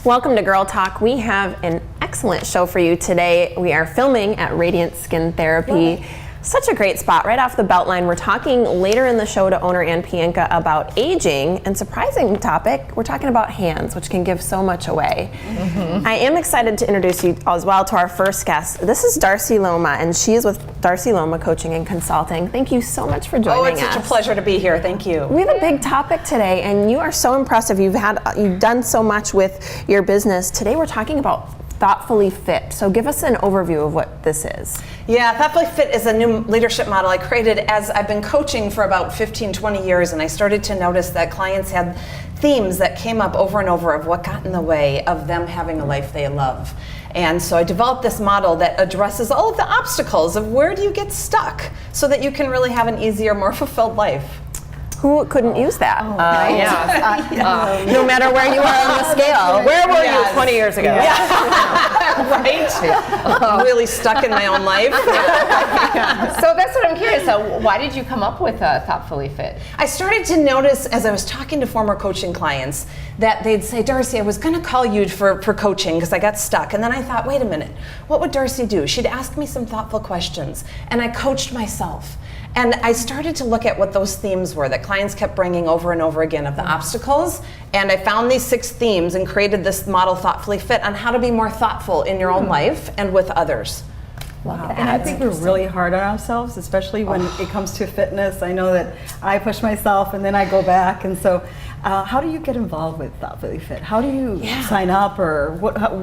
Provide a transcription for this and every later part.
Welcome to Girl Talk. We have an excellent show for you today. We are filming at Radiant Skin Therapy. Such a great spot right off the Beltline. We're talking later in the show to owner Ann Pienka about aging, and surprising topic, we're talking about hands, which can give so much away. I am excited to introduce you as well to our first guest. This is Darcy Luoma, and she is with Darcy Luoma Coaching and Consulting. Thank you so much for joining us. Oh, it's such a pleasure to be here. Thank you. We have a big topic today, and you are so impressive. You've done so much with your business. Today we're talking about Thoughtfully Fit. So give us an overview of what this is. Yeah, Thoughtfully Fit is a new leadership model I created as I've been coaching for about 15, 20 years, and I started to notice that clients had themes that came up over and over of what got in the way of them having a life they love. And so I developed this model that addresses all of the obstacles of where do you get stuck so that you can really have an easier, more fulfilled life. Who couldn't use that? No matter where you are on the scale. Where were you 20 years ago? Right? Really stuck in my own life. So that's what I'm curious. So why did you come up with Thoughtfully Fit? I started to notice as I was talking to former coaching clients that they'd say, Darcy, I was going to call you for coaching because I got stuck. And then I thought, wait a minute, what would Darcy do? She'd ask me some thoughtful questions, and I coached myself. And I started to look at what those themes were that clients kept bringing over and over again of the obstacles. And I found these 6 themes and created this model, Thoughtfully Fit, on how to be more thoughtful in your own life and with others. Wow. And I think we're really hard on ourselves, especially when it comes to fitness. I know that I push myself and then I go back. And so how do you get involved with Thoughtfully Fit? How do you sign up, or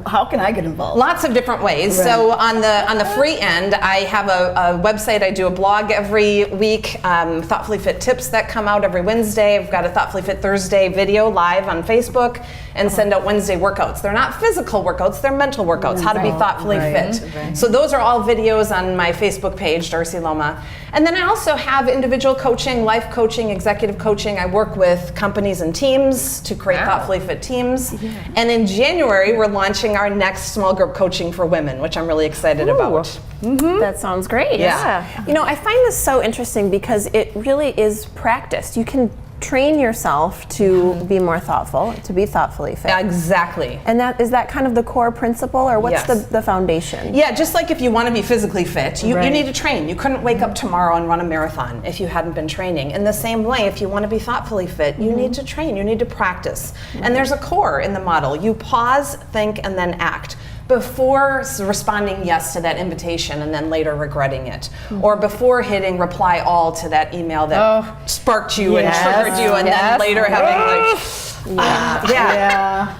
how can I get involved? Lots of different ways. Right. So on the free end, I have a website. I do a blog every week, Thoughtfully Fit tips that come out every Wednesday. I've got a Thoughtfully Fit Thursday video live on Facebook, and send out Wednesday workouts. They're not physical workouts, they're mental workouts, how to be thoughtfully fit. Right. So those are all videos on my Facebook page, Darcy Luoma. And then I also have individual coaching, life coaching, executive coaching. I work with companies and teams to create Thoughtfully Fit teams. And in January, we're launching our next small group coaching for women, which I'm really excited about. That sounds great. Yeah. You know, I find this so interesting because it really is practiced. You can train yourself to be more thoughtful, to be thoughtfully fit. Exactly. And is that kind of the core principle, or what's the foundation? Yeah, just like if you want to be physically fit, you need to train. You couldn't wake up tomorrow and run a marathon if you hadn't been training. In the same way, if you want to be thoughtfully fit, you need to train, you need to practice. And there's a core in the model. You pause, think, and then act. Before responding yes to that invitation and then later regretting it, or before hitting reply all to that email that sparked you and triggered you, and then later having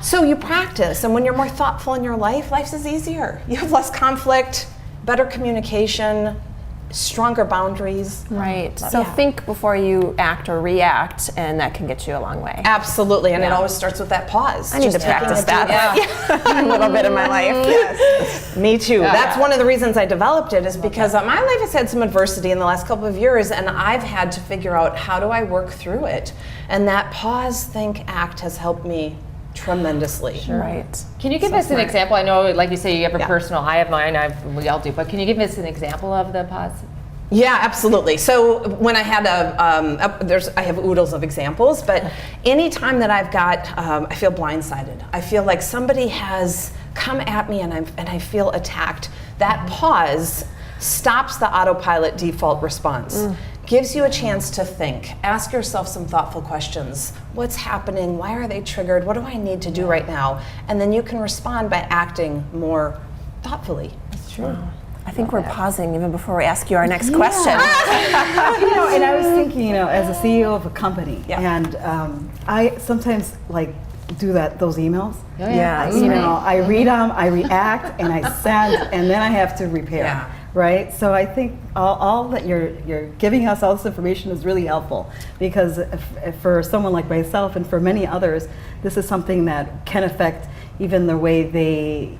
So you practice, and when you're more thoughtful in your life, life is easier. You have less conflict, better communication, stronger boundaries. Right. So think before you act or react, and that can get you a long way. Absolutely, and it always starts with that pause. I need to practice that a little bit in my life. Me too. That's one of the reasons I developed it, is because my life has had some adversity in the last couple of years, and I've had to figure out how do I work through it. And that pause, think, act has helped me tremendously. Right. Can you give us an example? I know, like you say, you have a personal, I have mine, we all do, but can you give us an example of the pause? Yeah, absolutely. So when I had I have oodles of examples, but anytime that I've got, I feel blindsided. I feel like somebody has come at me and I feel attacked. That pause stops the autopilot default response. Gives you a chance to think. Ask yourself some thoughtful questions. What's happening? Why are they triggered? What do I need to do right now? And then you can respond by acting more thoughtfully. That's true. I think we're pausing even before we ask you our next question. And I was thinking, as a CEO of a company, and I sometimes do those emails. I read them, I react, and I send, and then I have to repair. Right, so I think all that you're giving us, all this information, is really helpful, because if for someone like myself and for many others, this is something that can affect even the way they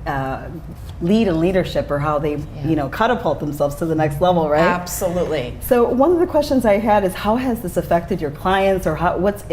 lead in leadership, or how they catapult themselves to the next level, right? Absolutely. So one of the questions I had is, how has this affected your clients, or what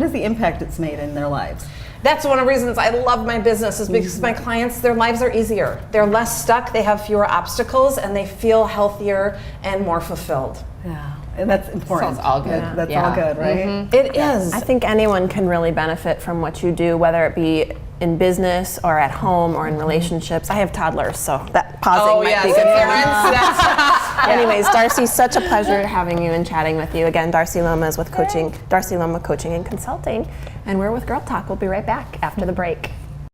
is the impact it's made in their lives? That's one of the reasons I love my business, is because my clients, their lives are easier. They're less stuck, they have fewer obstacles, and they feel healthier and more fulfilled. Yeah, and that's important. Sounds all good. That's all good, right? It is. I think anyone can really benefit from what you do, whether it be in business or at home or in relationships. I have toddlers, so that pausing might be good for me. Anyways, Darcy, such a pleasure having you and chatting with you. Again, Darcy Luoma is with Darcy Luoma Coaching and Consulting, and we're with Girl Talk. We'll be right back after the break.